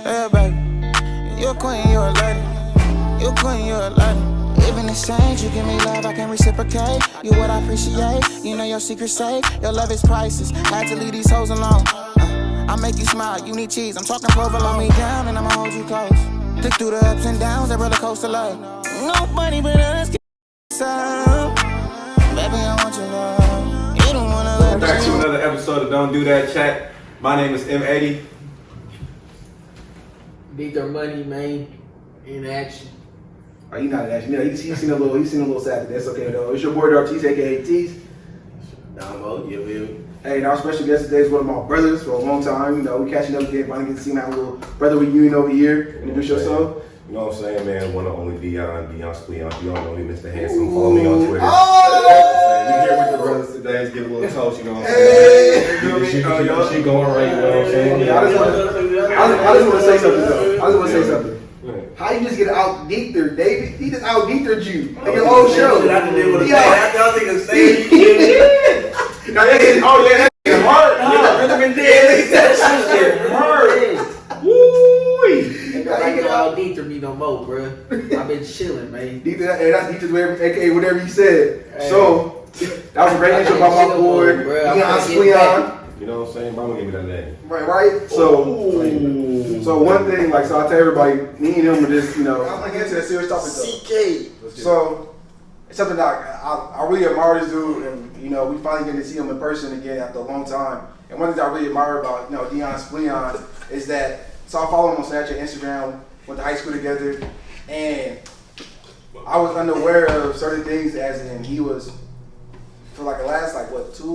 Yeah, baby. You're a queen, you're a lady. You're a queen, you're a lady. Even exchange, you give me love, I can reciprocate. You what I appreciate, you know your secret safe. Your love is priceless, had to leave these hoes alone. I make you smile, you need cheese. I'm talking provolone me down and I'ma hold you close. Think through the ups and downs, that roller coaster love. Nobody but us can some. Baby, I want your love. You don't wanna let back to another episode of Don't Do That Chat. My name is M80. Beat their money, man, in action. Oh, he not in action. Yeah, he seen a little sad. That's okay though. It's your boy Dartis, aka Tease. Damo, you will. Hey, and our special guest today is one of my brothers for a long time. You know, we catching up again, finally get to see my little brother reunion over here. Introduce yourself. You know what I'm saying, man? One and only Dion Spleon. If you don't know me, Mr. Handsome. Follow me on Twitter. Oh! We here with the brothers today. Let's give a little toast, you know what I'm saying? Hey! She going right, you know what I'm saying? Yeah, I just want to say something though. I just want to say something. How you just get out deepered, David? He just out deepered you in your own show. I didn't able to say. I think the same shit. Now, oh yeah, that's hard. That shit hurt. Woo! I get out deep to me no more, bro. I've been chilling, man. Hey, that's Deepest whatever, aka whatever you said. Hey. So that was a great intro by my boy, Dion Spleon. You know what I'm saying? Mama gave me that name. Right? So one thing, like, so I tell everybody, me and him are just, you know, I'm gonna get into that serious topic though. CK. So it's something that I really admire this dude, and you know, we finally getting to see him in person again after a long time. And one thing I really admire about, you know, Dion Spleon is that, so I follow him on Snapchat, Instagram, went to high school together, and I was unaware of certain things, as in he was, for like the last, like what, 4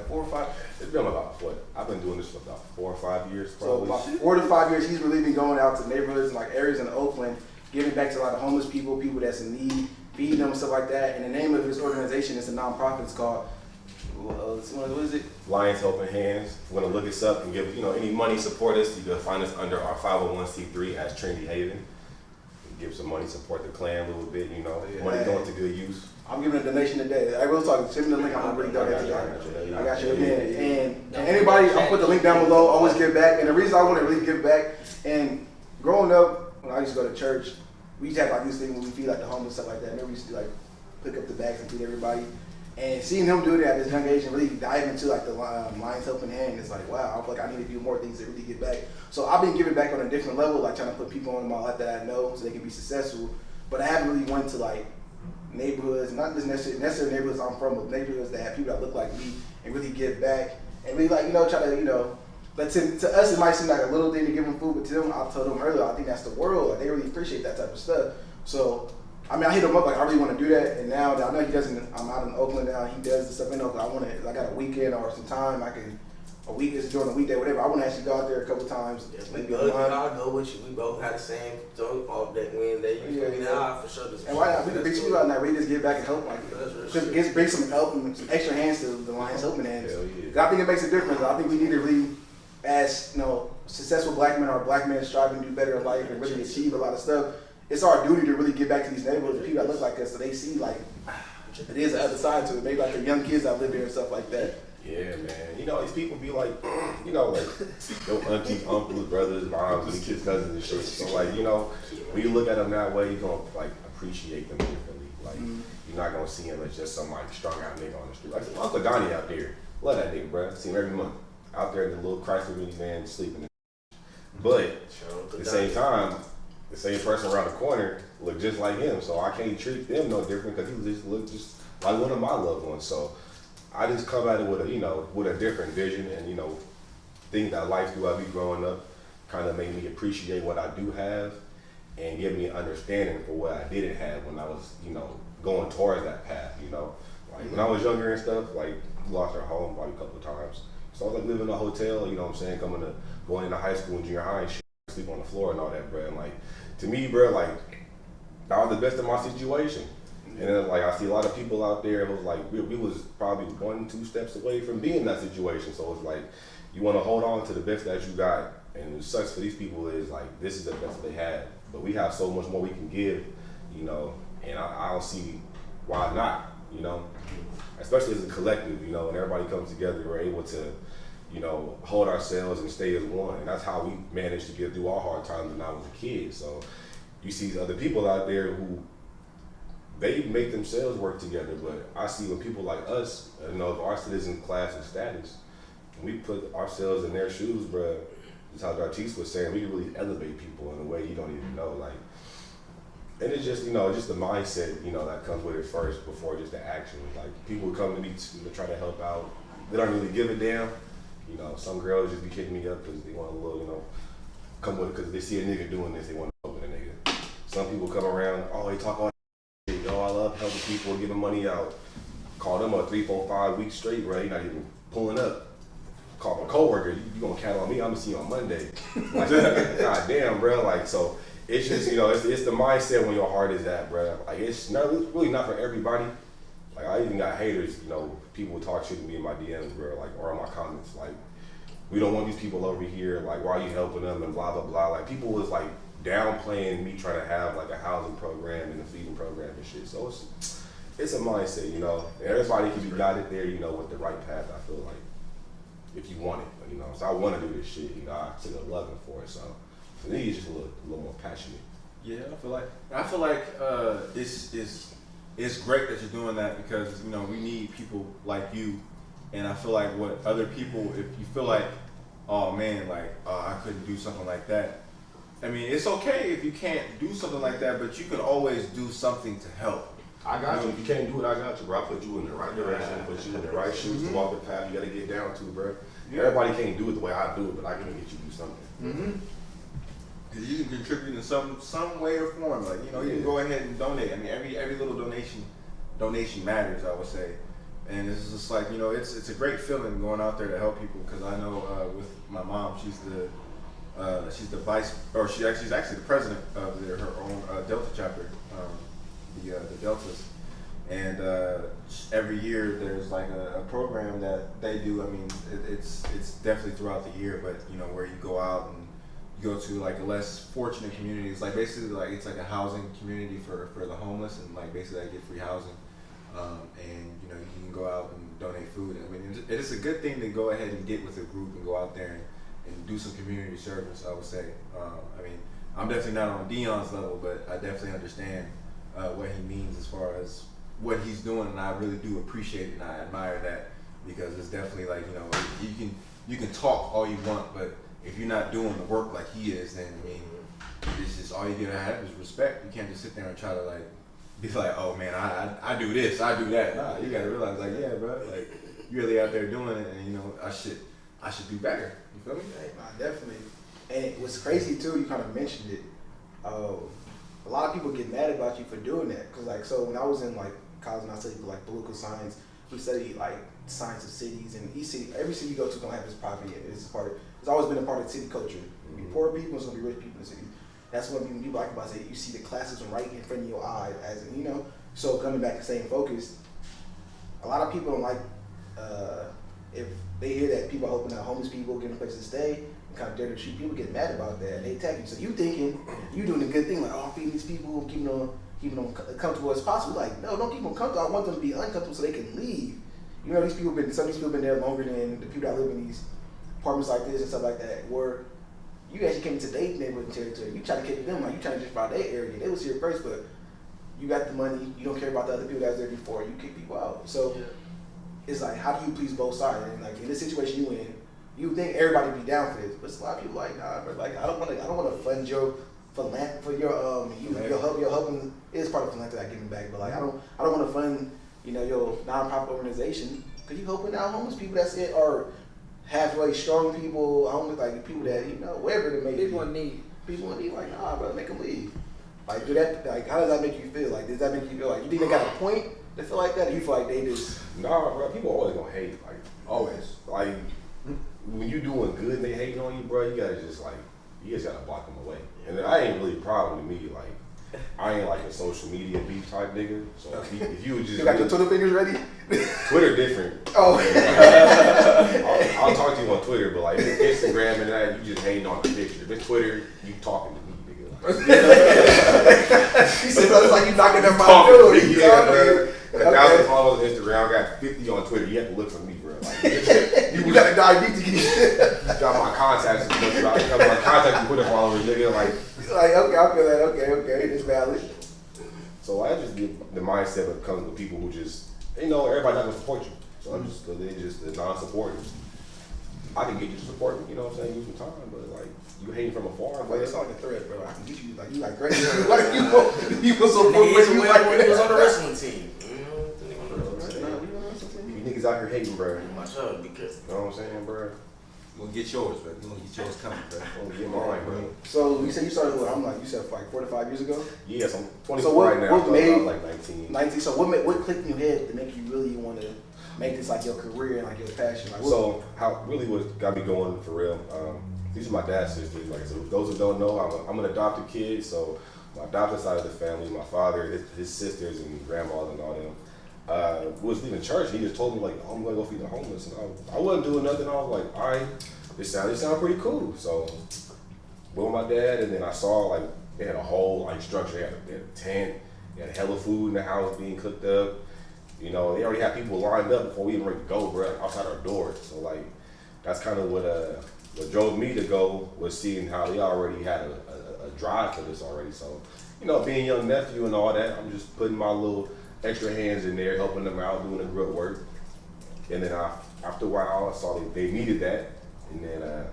or 5? It's been about, I've been doing this for about 4 or 5 years, probably. So about 4 to 5 years, he's really been going out to neighborhoods and like areas in Oakland, giving back to a lot of homeless people that's in need, feeding them and stuff like that. And the name of his organization is a nonprofit. It's called, what is it? Lyons Helping Hands. If you want to look us up and give, you know, any money, support us, you can find us under our 501c3 as Trinity Haven. Give some money, support the clan a little bit, you know. Yeah. Money going to good use. I'm giving a donation today. I will talk. Send me the link. I'm gonna bring donate to you. I got you again. And anybody, I'll put the link down below. Always give back. And the reason I want to really give back, and growing up, when I used to go to church, we used to have like this thing when we feed like the homeless stuff like that. Remember, we used to like pick up the bags and feed everybody. And seeing him do that at this young age and really dive into like the Lyons Helping Hand, it's like, wow, I feel like I need to do more things to really get back. So I've been giving back on a different level, like trying to put people in my life that I know so they can be successful. But I haven't really went to like neighborhoods, not just necessarily neighborhoods I'm from, but neighborhoods that have people that look like me and really give back and really, like, you know, try to, you know, but to us it might seem like a little thing to give them food, but to them, I told them earlier, I think that's the world. Like, they really appreciate that type of stuff. So I mean, I hit him up like I really want to do that, and now that I know he doesn't, I'm out in Oakland now. He does the stuff in Oakland. I got a weekend or some time. A week is during a weekday, whatever. I want to actually go out there a couple times. Maybe I'll go with you. We both had the same off that Wednesday. Yeah. For sure. And why not? We can bring people out there. We just get back and help. Like, just bring some help and some extra hands to the Lyons Helping Hands. Yeah. I think it makes a difference. I think we need to really, as you know, successful black men or black men striving to do better in life and really achieve a lot of stuff. It's our duty to really get back to these neighborhoods, people that look like us, so they see like it is the other side to it. Maybe like the young kids that live there and stuff like that. Yeah, man. You know, these people be like, you know, like your aunties, uncles, brothers, moms, and kids, cousins and shit. So like, you know, when you look at them that way, you're gonna like appreciate them differently. Like, you're not gonna see him as just some like strung out nigga on the street. Like Uncle Donnie out there, love that nigga, bro. See him every month out there in the little Chrysler minivan sleeping. But at the same time, the same person around the corner look just like him, so I can't treat them no different because he just look just like one of my loved ones. So I just come at it with a, you know, with a different vision, and you know, things that life throughout me growing up kind of made me appreciate what I do have and give me an understanding for what I didn't have when I was, you know, going towards that path. You know, like when I was younger and stuff, like we lost our home probably a couple of times. So I was like living in a hotel, you know what I'm saying, going into high school and junior high and shit, sleep on the floor and all that, bro. And like, to me, bro, like, that was the best of my situation. And then, like, I see a lot of people out there, it was like, we was probably 1-2 steps away from being in that situation. So it's like, you want to hold on to the best that you got. And what sucks for these people is, like, this is the best they had. But we have so much more we can give, you know, and I don't see why not, you know. Especially as a collective, you know, when everybody comes together, we're able to, you know, hold ourselves and stay as one. And that's how we managed to get through our hard times when I was a kid. So you see other people out there who they make themselves work together, but I see when people like us, you know, our citizen class and status, when we put ourselves in their shoes, bro, just how Dartis was saying, we can really elevate people in a way you don't even know. Like, and it's just, you know, just the mindset, you know, that comes with it first before just the action. Like, people come to me to try to help out. They don't really give a damn. You know, some girls just be kicking me up because they want a little, you know, come with it because they see a nigga doing this, they want to help with a nigga. Some people come around, oh, they talk all that shit. Yo, I love helping people, giving money out. Call them up 3, 4, 5 weeks straight, bro. You're not even pulling up. Call my coworker, you gonna count on me, I'm gonna see you on Monday. Like, god damn, bro. Like, so it's just, you know, it's the mindset when your heart is at, bro. Like, it's really not for everybody. Like, I even got haters, you know, people talk shit to me in my DMs, bro, like, or in my comments, like, we don't want these people over here, like, why are you helping them, and blah, blah, blah. Like, people was, like, downplaying me trying to have, like, a housing program and a feeding program and shit. So it's a mindset, you know. Everybody can be guided there, you know, with the right path, I feel like, if you want it, you know. So I want to do this shit, you know. I took a loving for it, so for me, it's just a little more passionate. Yeah, I feel like it's great that you're doing that because, you know, we need people like you. And I feel like what other people, if you feel like, oh man, like, I couldn't do something like that. I mean, it's okay if you can't do something like that, but you can always do something to help. I got you. If you can't do it, I got you, bro. I put you in the right direction, put you in the right shoes to walk the path you gotta get down to, bro. Yeah. Everybody can't do it the way I do it, but I can get you to do something. Because you can contribute in some way or form. Like, you know, you can go ahead and donate. I mean, every little donation matters, I would say. And it's just like, you know, it's a great feeling going out there to help people. Because I know with my mom, she's the vice, or she's actually the president of her own Delta chapter, the Deltas. And every year there's like a program that they do. I mean, it's definitely throughout the year, but you know, where you go out and you go to like a less fortunate communities, like basically like it's like a housing community for the homeless, and like basically I get free housing, and you know, you can go out and donate food. I mean, it's a good thing to go ahead and get with a group and go out there and do some community service, I would say. I mean, I'm definitely not on Dion's level, but I definitely understand what he means as far as what he's doing, and I really do appreciate it, and I admire that, because it's definitely like, you know, you can talk all you want, but if you're not doing the work like he is, then I mean, it's just all you're gonna have is respect. You can't just sit there and try to like be like, oh man, I do this, I do that. Nah, you gotta realize like, yeah, bro, like you're really out there doing it, and you know, I should do better. You feel me? Nah, definitely. And what's crazy too, you kind of mentioned it. A lot of people get mad about you for doing that, cause like, so when I was in like college and I studied like political science, we studied like science of cities, and every city you go to gonna have its poverty in it. It's always been a part of city culture. There'll be poor people, there's gonna be rich people in the city. That's what people like about it. You see the classism right in front of your eye, as in, you know. So coming back to staying focused, a lot of people don't like if they hear that people are helping out homeless people, giving places to stay, and kind of dare to treat people, get mad about that, and they attack you. So you thinking you doing a good thing, like, oh, I'm feeding these people, keeping them comfortable as possible. Like, no, don't keep them comfortable. I want them to be uncomfortable so they can leave. You know, some of these people have been there longer than the people that live in these apartments like this and stuff like that, where you actually came to their neighborhood territory. You try to kick them out. You trying to just buy their area. They was here first, but you got the money. You don't care about the other people that was there before. You kick people out. So it's like, how do you please both sides? And like in this situation you in, you think everybody be down for this, but a lot of people like, nah, bro. Like I don't want to fund your your helping is part of philanthropy, giving back. But like I don't want to fund, you know, your nonprofit organization, because you helping out homeless people. That's it, or halfway strong people, homeless, like people that, you know, whatever it may be. People in need, like, nah, bro, make them leave. Like, do that. Like, how does that make you feel? Like, does that make you feel like you think they got a point to feel like that, or you feel like they just? Nah, bro. People always gonna hate, like always. Like when you doing good and they hating on you, bro, you just gotta block them away. And I ain't really a problem with me. Like, I ain't like a social media beef type nigga. So if you just you got your Twitter fingers ready? Twitter different. Oh. I'll talk to you on Twitter, but like Instagram and that, you just hating on the picture. If it's Twitter, you talking to me, nigga. He said it's like you knocking them out. Yeah, bro. 1,000 followers on Instagram. I got 50 on Twitter. You have to look for me, bro. You gotta dive deep to get shit. Got my contacts, got my contacts and put it followers, nigga. Like okay, I feel that. Okay, it's valid. so I just get the mindset that comes with people who just everybody not gonna support you. So I'm just they just the non-supporters. I can get you to support me, you know what I'm saying? Use some time, but like you hating from afar. Like it's like a threat, bro. I can get you you like great. Like you will support me. He was on the wrestling team. You niggas out here hating, bro. Watch out, because You know what I'm saying, bro? You gonna get yours, bro. You gonna get yours coming, bro. I'm gonna get mine, bro. So you said you started with, you said like 4 to 5 years ago? Yes, I'm 24 So what- right now. what made- I was like 19. 19. So what clicked in your head to make you really want to make this like your career and like your passion? Like, So how really what got me going for real? These are my dad's sisters. Like so, those who don't know, I'm an adopted kid. So my adopted side of the family, my father, his sisters, and grandmas and all them. Was leaving church. He just told me like, oh, I'm gonna go feed the homeless, and I wasn't doing nothing. I was like, all right, this sound pretty cool. So with my dad, and then I saw like they had a whole like structure. They had a tent. They had hella food in the house being cooked up. They already had people lined up before we even ready to go, bro, like, outside our doors. So like, that's kind of what drove me to go was seeing how they already had a drive for this already. So, being young nephew and all that, I'm just putting my little extra hands in there, helping them out, doing the grit work. And then after a while, I saw they needed that. And then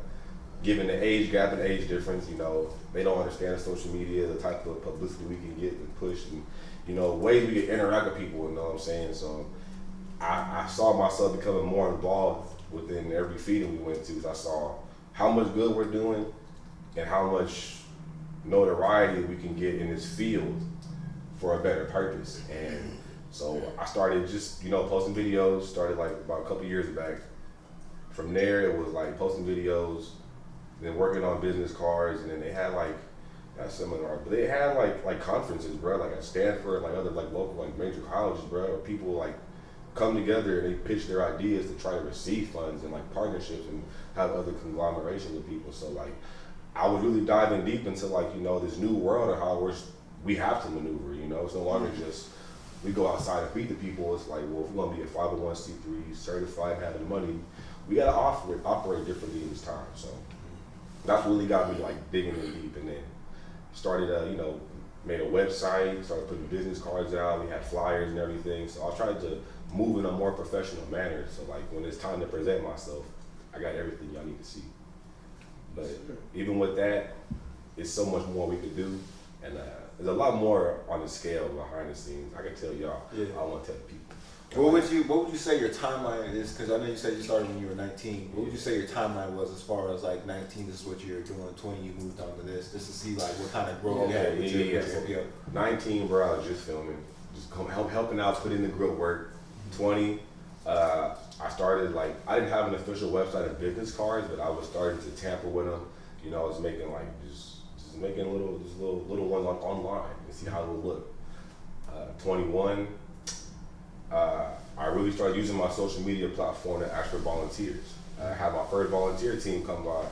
given the age gap and age difference, they don't understand social media, the type of publicity we can get and push, and ways we can interact with people. You know what I'm saying? So I saw myself becoming more involved within every feeding we went to. I saw how much good we're doing and how much notoriety we can get in this field for a better purpose. And so I started just posting videos. Started like about a couple years back. From there, it was like posting videos, then working on business cards, and then they had like a seminar, but they had like conferences, bro, like at Stanford, like other like local like major colleges, bro, where people like come together and they pitch their ideas to try to receive funds and like partnerships and have other conglomeration with people. So like I was really diving deep into like this new world of how we have to maneuver. It's no longer just we go outside and feed the people. It's like, well, if we're gonna be a 501c3 certified, having money, we gotta operate differently in this time. So that's really got me like digging in deep, and then started made a website, started putting business cards out. We had flyers and everything. So I tried to move in a more professional manner. So like when it's time to present myself, I got everything y'all need to see. But even with that, it's so much more we could do, and there's a lot more on the scale behind the scenes. I can tell y'all. Yeah. I want to tell people. What would you say your timeline is? Because I know you said you started when you were 19. What would you say your timeline was as far as like 19, this is what you're doing, 20, you moved on to this, just to see like what kind of growth you had with your So 19, bro, I was just filming, just helping out, putting in the grit work. 20, I started like, I didn't have an official website and business cards, but I was starting to tamper with them. I was making like, just making little ones online and see how it would look. 21, I really started using my social media platform to ask for volunteers. I had my first volunteer team come by.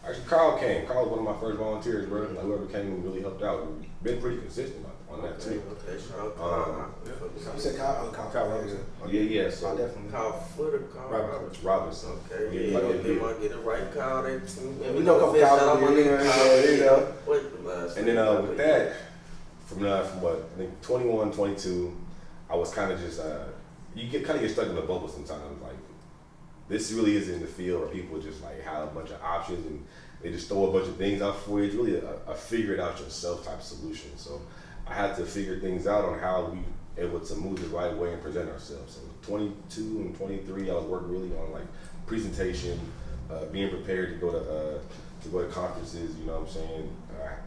Actually, Kyle came. Kyle was one of my first volunteers, bro. Like, whoever came and really helped out. We've been pretty consistent on that too. Okay, You said Kyle Robinson. Yeah. So I definitely. Kyle Footer, Kyle Robinson. Robinson. Okay, Yeah. they might get it right, Kyle. We know a couple Kyle. And then with that, from what I think 21, 22, I was kind of just you kind of get stuck in a bubble sometimes. Like this really is in the field where people just like have a bunch of options and they just throw a bunch of things out for you. It's really a figure it out yourself type solution. So I had to figure things out on how we able to move the right way and present ourselves. So 22 and 23, I was working really on like presentation, being prepared to go to conferences. You know what I'm saying?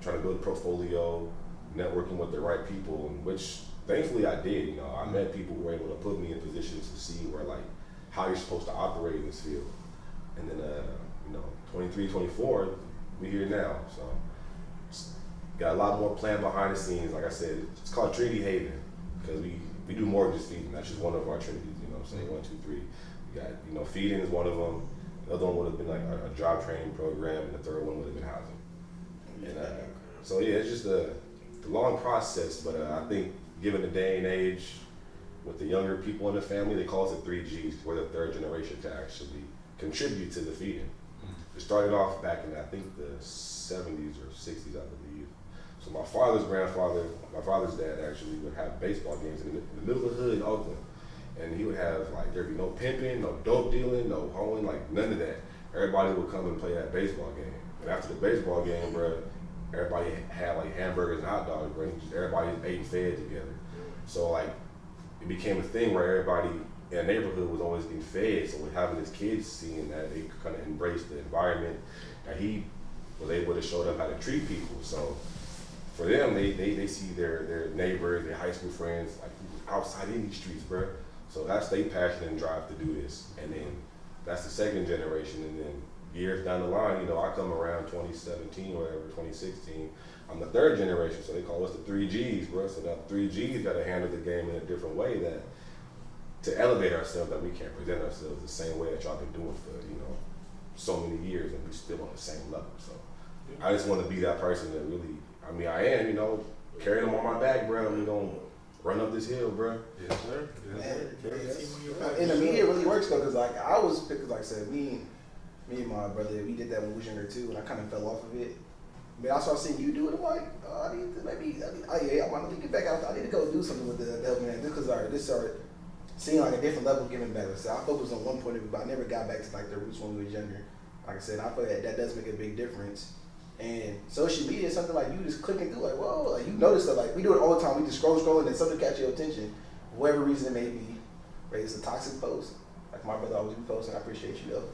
Trying to build a portfolio, networking with the right people, which thankfully I did. I met people who were able to put me in positions to see where like how you're supposed to operate in this field. And then 23, 24, we're here now. So got a lot more planned behind the scenes. Like I said, it's called Trinity Haven because we do more than just feeding. That's just one of our trinities. You know what I'm saying? 1, 2, 3. We got feeding is one of them. The other one would have been like a job training program, and the third one would have been housing. And so yeah, it's just a long process, but I think given the day and age, with the younger people in the family, they call us the 3Gs. We're the third generation to actually contribute to the feeding. It started off back in, I think, the 70s or 60s, I believe. So my father's grandfather, my father's dad actually would have baseball games in the middle of the hood in Oakland. And he would have, like, there'd be no pimping, no dope dealing, no hoeing, like, none of that. Everybody would come and play that baseball game. And after the baseball game, bro, everybody had, like, hamburgers and hot dogs, bro. Everybody ate and fed together. So, like, it became a thing where everybody in the neighborhood was always getting fed. So with having his kids seeing that, they kind of embraced the environment. And he was able to show them how to treat people. So for them, they see their neighbors, their high school friends, like, outside in these streets, bro. So that's their passion and drive to do this. And then that's the second generation. And then years down the line, you know, I come around 2017 or whatever, 2016. I'm the third generation, so they call us the 3Gs, bro. So now the 3Gs got to handle the game in a different way that to elevate ourselves, that we can't present ourselves the same way that y'all been doing for, you know, so many years, and we still on the same level. So I just want to be that person that really, I mean, I am, you know, carrying them on my back, bro. And we gonna run up this hill, bro. Yes, sir. Yes, sir. In the media, it really works though, cause like I was, because like I said, me and my brother, we did that when we was younger too, and I kind of fell off of it. But I started seeing you do it. I'm like, I need to I want to get back out. I need to go do something with the adult man. Just because this started seeing like a different level of giving back. So I focused on one point of it, but I never got back to like the roots when we were younger. Like I said, I feel that does make a big difference. And social media is something like you just click and do, like, whoa, like you notice that, like we do it all the time. We just scroll and something catch your attention, for whatever reason it may be. Right, it's a toxic post. Like my brother always be posting, I appreciate you though.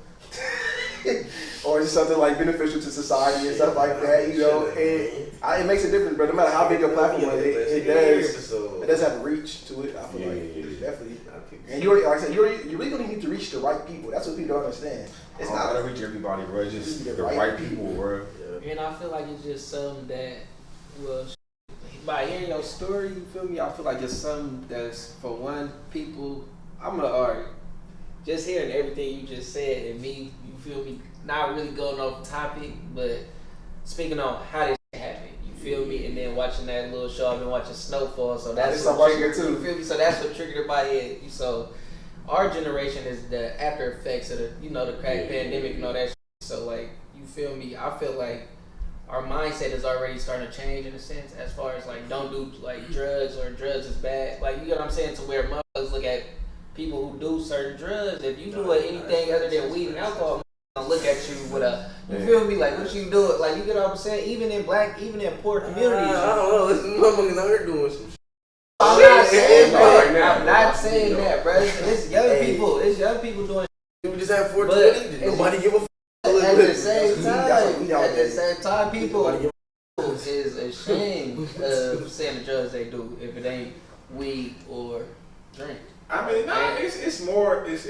Or it's something like beneficial to society and stuff like that, you know. And it makes a difference, but no matter how big your platform is, it does have a reach to it. I feel like definitely. And you already, like I said, you really don't need to reach the right people. That's what people don't understand. It's not gotta reach everybody, bro. It's just the right people, bro. And I feel like it's just something that, well, by hearing your story, you feel me? I feel like it's something that's, for one, people, I'm gonna argue. Just hearing everything you just said, and me, you feel me, not really going off topic, but speaking on how this happened, you feel me? And then watching that little show, I've been watching Snowfall, so that's what triggered, you feel me? So that's what triggered it by it. So our generation is the after effects of the, you know, the crack pandemic and all that shit. So like, you feel me? I feel like our mindset is already starting to change in a sense, as far as like, don't do like drugs, or drugs is bad. Like, you know what I'm saying? To where motherfuckers look at people who do certain drugs. If you do anything other than weed and alcohol, gonna look at you with a, you feel me? Like, what you do? Like, you get what I'm saying? Even in poor communities. I don't know. This motherfuckers out here doing some shit. I'm not saying that. I'm not saying that, bro. It's young people. It's young people doing. We just have 420. Nobody give a fuck. At the same time, people is ashamed of saying the drugs they do if it ain't weed or drink. I mean, no, it's more drugs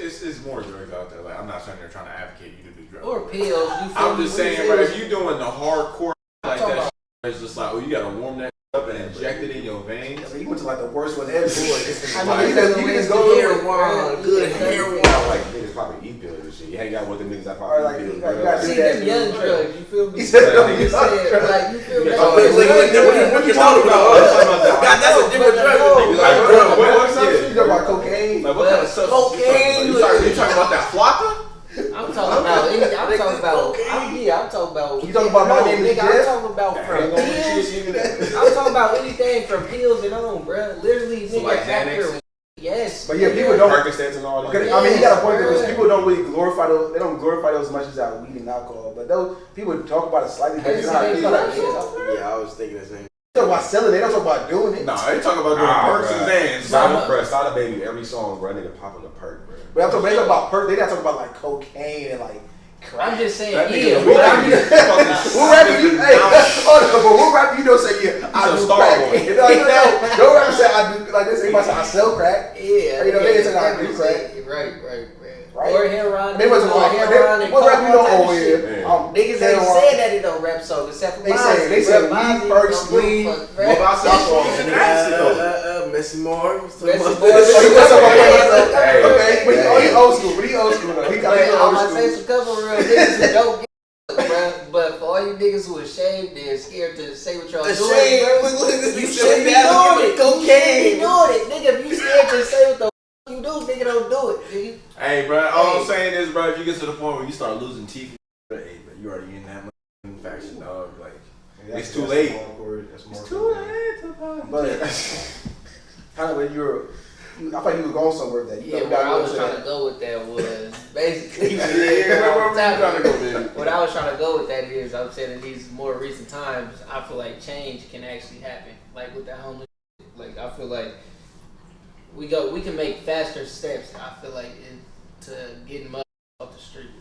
out there. Like, I'm not saying they're trying to advocate you to do drugs. Or pills. You feel I'm me? just saying, bro, if you're doing the hardcore like that, it's just like, oh, you gotta warm that up and inject it in your veins. So you went to like the worst one ever. I mean, you can just go hair wine, good hair wine. Like niggas popping e-pills and shit. You hang out with the niggas that pop Like, e-pills, you bro. gotta See do that. them young drugs, you feel me? He said, You said, like, you feel me? What you talking about? God, that's a different drug. Like, bro, what's up? You talking about cocaine? Like, what kind of substance? Cocaine. You talking about that flocka? I'm talking about any. I'm talking about. I'm talking about. You talking about my name is nigga? I'm Jeff? talking about from pills. I'm talking about anything from pills and on, bro. Literally, So nigga. like After, Xanax? yes. But yeah, people don't. Percocets and all that. I mean, he got a point there because people don't really glorify those. They don't glorify those as much as that weed and alcohol. But those people talk about it slightly. But you know how it is. Yeah, I was thinking the same. They talk about selling. They don't talk about doing it. Nah, they talking about doing perks and Xans. Sada Baby, every song, bro, nigga popping a perk, bro. But I'm talking. They talk about perk. They not talking about like cocaine and like. I'm just saying, That yeah. nigga But I'm just, What rapper you? Hey, hold on, but what rapper you don't say? Yeah, I do crack. No rapper say I do like this. Everybody say I sell crack. yeah. You know, they say I do crack. Right. Right. Or heroin. They wasn't like heroin. what rapper you know? Oh yeah, Niggas ain't said that in no rap song except for They say weed first, weed. What about substance and acid though? Messy Mark. Messy Mark. Okay, but he old school. But he old school though. He got I'm old gonna say school. some couple real niggas who don't get, bro. But for all you niggas who ashamed and scared to say what y'all doing, Ashamed. bro. Look at this You nigga should be doing doing it. cocaine. You should be doing it, nigga. If you scared to say what the you do, nigga, don't do it, nigga. Hey, bro. All I'm saying is, bro, if you get to the point where you start losing teeth, hey, bro, you already in that faction, dog. Like, it's too late. It's too late. But kind of when I thought you were going somewhere with that. Yeah, where I was trying to go with that was basically Where we trying to go, baby? what I was trying to go with that is I'm saying in these more recent times, I feel like change can actually happen. Like with that homeless, like I feel like we can make faster steps. I feel like to getting money off the street.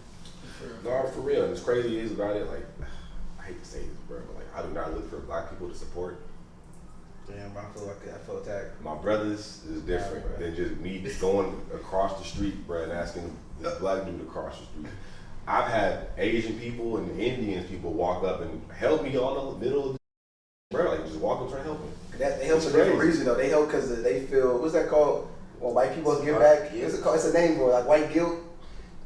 No, for real. And what's crazy is about it, like, I hate to say this, bro, but like, I do not look for black people to support. Damn, I feel attacked. My brothers is different than just me going across the street, bro, and asking this black dude to cross the street. I've had Asian people and Indian people walk up and help me on the middle of the bro, like just walk up trying to help me. They help for a different reason though. They help because they feel, what's that called? When white people give back, what's it called? It's a name for it, like white guilt.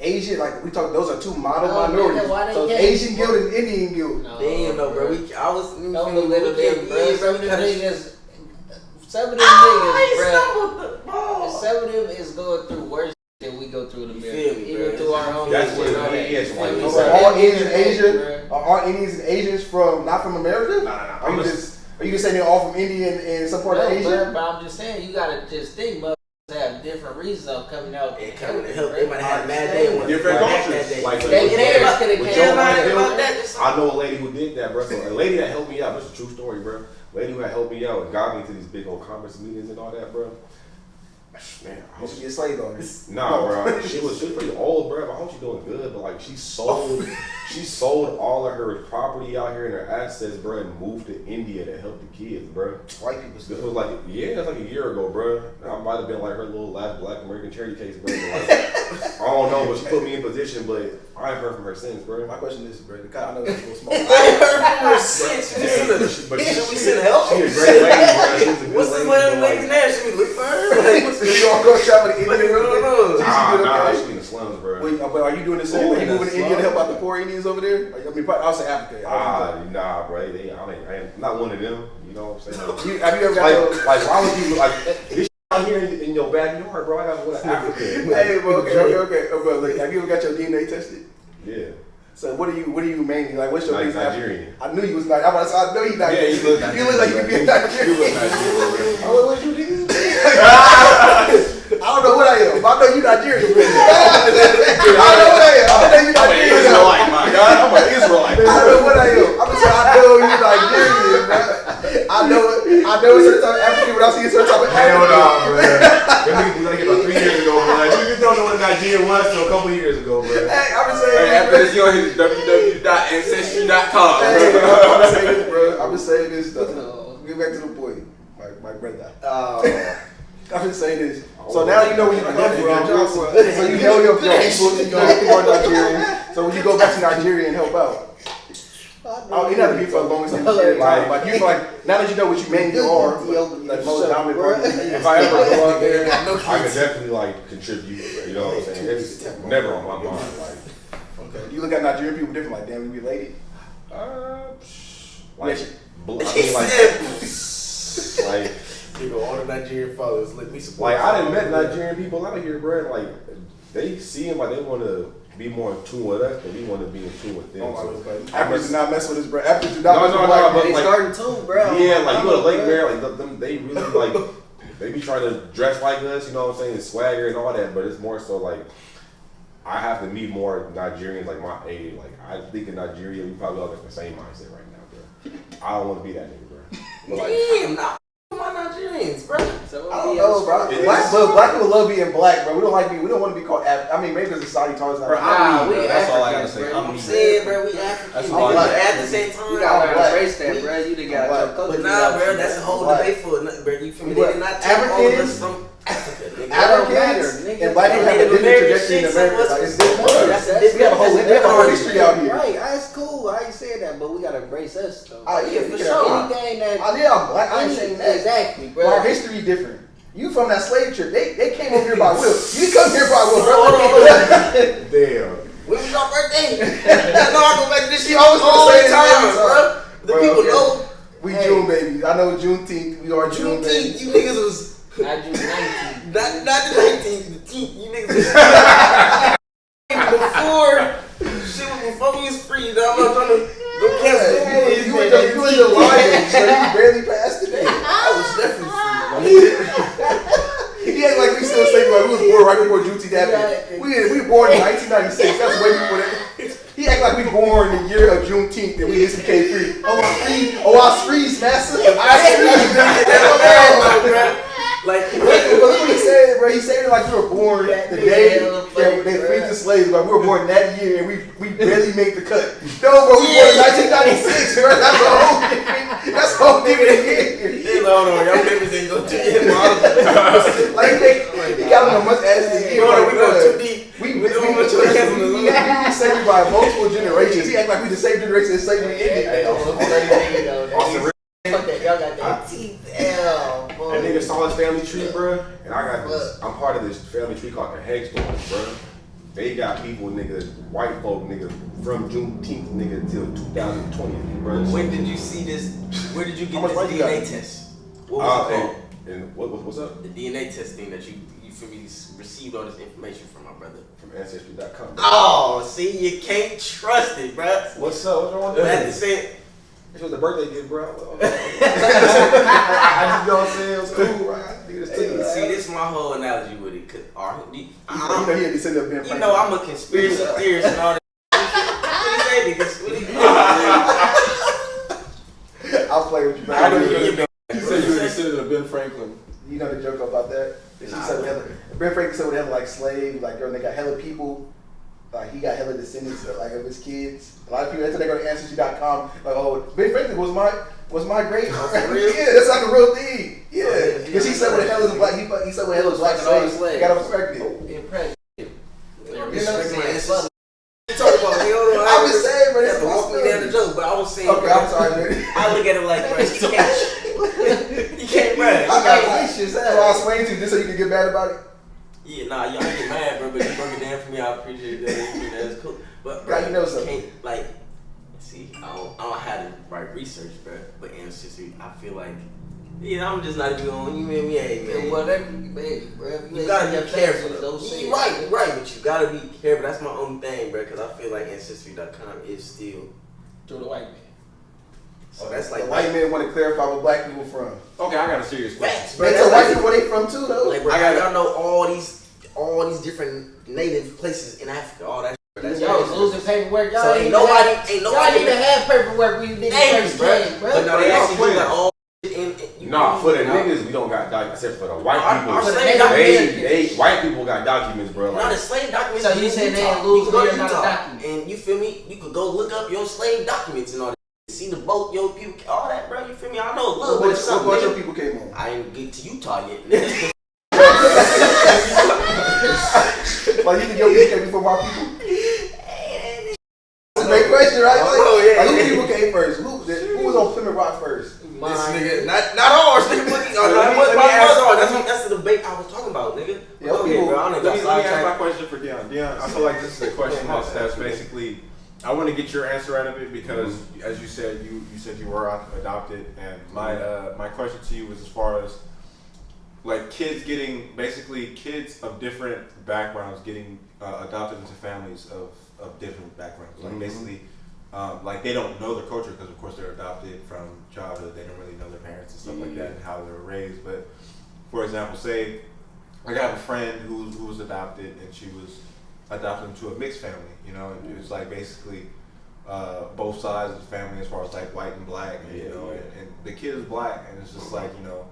Asian, like we talk, those are two model minorities. Nigga, so it's Asian guilt and Indian guilt. No, Damn, no, bro. I was don't belittle them, bro. Some of them niggas, some of them is going through worse than we go through in America. Even through our own. That's what it is. All Indians and Asian, are all Indians and Asians not from America? Nah. Are you just saying they're all from India and some part of Asia? But I'm just saying you gotta just think, motherfuckers have different reasons of coming out. They coming to help. They might have mad day. Different cultures. Like, I know a lady who did that, bro. So a lady that helped me out. This is a true story, bro. A lady who had helped me out and got me to these big old conference meetings and all that, bro. Man, I You should be a slave owner. Nah, bro. She was pretty old, bro. I hope she's doing good, but like she sold all of her property out here and her assets, bro, and moved to India to help the kids, bro. White people This still. was like it was like a year ago, bro. I might have been like her little last Black American charity case, bro. But like, I don't know, but she put me in position, but I ain't heard from her since, bro. My question is, bro, I know it's a little small. But Should we send help? She a great lady, bro. She was a good What's this lady. one of but, them ladies now? Should we look for her? You all go travel to India? Nah, she in the slums, bro. Wait, but are you doing the same? Are you moving to India to help out the poor Indians over there? I mean, I'll say Africa. Nah, bro. I ain't not one of them. You know what I'm saying? Have you ever got Like, why would you like this out here in your backyard, bro? I got one of Africa. Hey, bro, okay. Oh, bro, look, have you ever got your DNA tested? Yeah. So what are you mainly like? What's your Like biggest Nigerian. I knew you was Nigerian. I know you Nigerian. Yeah, you look You look like you be a Nigerian. You look Nigerian. Oh, what you niggas? I don't know what I am. But I know you Nigerian. I don't know what I am. I know you I'm an Nigerian. Israelite, my God. I'm an Israelite. I don't know what I am. I'm gonna say I know you Nigerian, man. I know a certain type of African when I see a certain type of Hell African. no, bro. Them niggas was like about 3 years ago, bro. Like, niggas don't know what Nigeria was till a couple years ago, bro. Hey, I'm just Hey, saying. after this, you on his www.ancestry.com. Hey, I'm just saying this, bro. I'm just saying this though. Get back to the point, my brother. I'm just saying this. So now you know where you come from. So you know your people, you know people are Nigerian. So when you go back to Nigeria and help out, you have to be for the longest period of time. Like you feel like now that you know what you mainly are, like most dominant part. If I ever go out there, I could definitely like contribute. You know what I'm saying? It's never on my mind. Like, okay, you look at Nigerian people different. Like damn, we related. like, like. You go all the Nigerian fellas. Let me support. Like I done met Nigerian people out here, bro. Like they seem like they want to be more in tune with us, than we want to be in tune with them. Africans do not mess with us, bro. Africans do not No, mess no, with no, black but people. They like- starting too, bro. Yeah, like you go to Lake Bear, like them, they really like they be trying to dress like us, you know what I'm saying, and swagger and all that. But it's more so like I have to meet more Nigerians like my age. Like I think in Nigeria, we probably all got the same mindset right now, bro. I don't want to be that nigga, bro. But like, Damn, nah, my Nigerians, bro. So I don't know, bro. Black people love being black, bro. We don't like being. We don't want to be called. I mean, maybe because society taught us not. Bro, to. I'm we me, bro. That's all I gotta Africans, say. bro. I'm I'm me. saying, bro, we African. That's But all I at the same time, You gotta black. embrace that, bro. You done got your culture. But nah, bro, that's a whole Black. debate for nothing, bro. You feel me? What? They did not take all of Africans? us from Africa. Nigga. Africans nigga. and black people have a Native different American trajectory in shit, America. so Like, what's- it's different. That's We have a whole history out here. Right, that's cool. I ain't saying that, but we gotta embrace us though. Yeah, for Yeah. sure. Anything that Yeah, I'm black. I ain't saying that. exactly, But our bro. history different. You from that slave trip. They came over here by will. You didn't come here by will, bro. Hold on. damn. When was your birthday? Hey, I know I go back to this shit always all wanna the say time, it, bro. The bro, people yeah. know. We Hey. June babies. I know Juneteenth. We are June Juneteenth, babies. you niggas was I do 19. not the 19th, the 10th. You niggas was before we was free. I'm not trying to go cancel it. You were the Lyons, so you barely passed the day. I was definitely free. He act like we still say like we was born right before Juneteenth happened. We were born in 1996. That's way before that. He act like we born in the year of Juneteenth and we just became free. Oh, I'm free. Oh, I was free, master. Like, Look what he said, bro. He said it like we were born the day that they freed the slaves. Like we were born that year and we barely made the cut. No, bro, we born in 1996, bro. That's a whole different year. hold on, y'all papers ain't go too deep. Like he got on a much ass this year. We go too deep. We saved by multiple generations. He act like we the same generation as slavery ended. Fuck that, y'all got that TL, boy. That nigga saw his family tree, bro, and I got this. I'm part of this family tree called the Hagstone, bro. They got people, nigga, white folk, nigga, from Juneteenth, nigga, till 2020, bro. When did you see this? Where did you get How much this white you got? DNA test? What was it called? And what's up? The DNA testing that you feel me received all this information from my brother. From Ancestry.com. Oh, see, you can't trust it, bro. What's up? What's wrong with But at the that? same, This was a birthday gift, bro. I just don't say it was cool, right? Nigga, just took it. see, this is my whole analogy with it. Cause You know he had to send up Ben you know, I'm a conspiracy theorist and all that. I'll play with you, I man. didn't even know. He said you were considered a Ben Franklin. You know the joke about that? That she Nah, said Ben Franklin said we had like slaves, like girl, they got hella people. Like he got hella descendants like of his kids. A lot of people after they go to Ancestry.com, like, oh, Ben Franklin was my great. for real? Yeah, that's like a real thing. Yeah, yeah, because he said what the hell is a black. He said what the hell is black Fucking all the slaves. slaves. Got him pregnant. Impressive. Talk about me, hold on. I was saying, bro, You that's have to walk me down the joke, but I was saying, Okay, bro, I'm sorry, man. I look at it like, bro, you can't, bro. I got issues. So I'll explain to you just so you can get mad about it. Yeah, nah, y'all get mad, bro, but you broke it down for me. I appreciate that. You know, that's cool. But bro, Yeah, you know something. Can't, like, see, I don't have the right research, bro. But ancestry, I feel like, yeah, I'm just not even going. You mean me, hey, man. Whatever, baby, bro. You gotta be careful. Don't say You're right, but you gotta be careful. That's my own thing, bro, because I feel like Ancestry.com is still. To the white man. So that's like the white men want to clarify where black people from. Okay, I got a serious question. facts, But bro. tell That's white people where they from too, though. like, bro, I gotta- y'all know all these different native places in Africa, all that. That's Y'all was crazy. losing paperwork. Y'all So ain't ain't nobody Y'all didn't have paperwork when you did the Thank first you, bro. game, bro. But no, they actually do got all. Nah, for the niggas, we don't got documents. Except for the white people. Our slave They white people got documents, bro. Not the Like, slave documents. So is you in saying they Utah. ain't lose You can go to their amount of Utah, documents. and you feel me? You could go look up your slave documents and all that. See the boat, your people, all that, bro. You feel me? I know a little bit of What something. bunch of nigga. people came on? I ain't get to Utah yet. nigga. Like you think your people came before my people? That's a great question, right? Oh, yeah, Like, yeah. who people came first? Who was on Plymouth Rock first? This nigga, not ours, nigga. That was my mother. That's the debate I was talking about, nigga. Yeah, Go ahead, people- bro. I Let don't me ask my sidetracked. question for Dion. Dion, I feel like this is a question that's basically, I want to get your answer out of it because, as you said, you said you were adopted, and my question to you was as far as like kids of different backgrounds getting adopted into families of different backgrounds. Like basically, like they don't know their culture because of course they're adopted from childhood. They don't really know their parents and stuff like that and how they were raised. But for example, say I have a friend who was adopted and she was adopted into a mixed family. You know, and it was like basically both sides of the family as far as like white and black. And, you know, and the kid is black and it's just like, you know,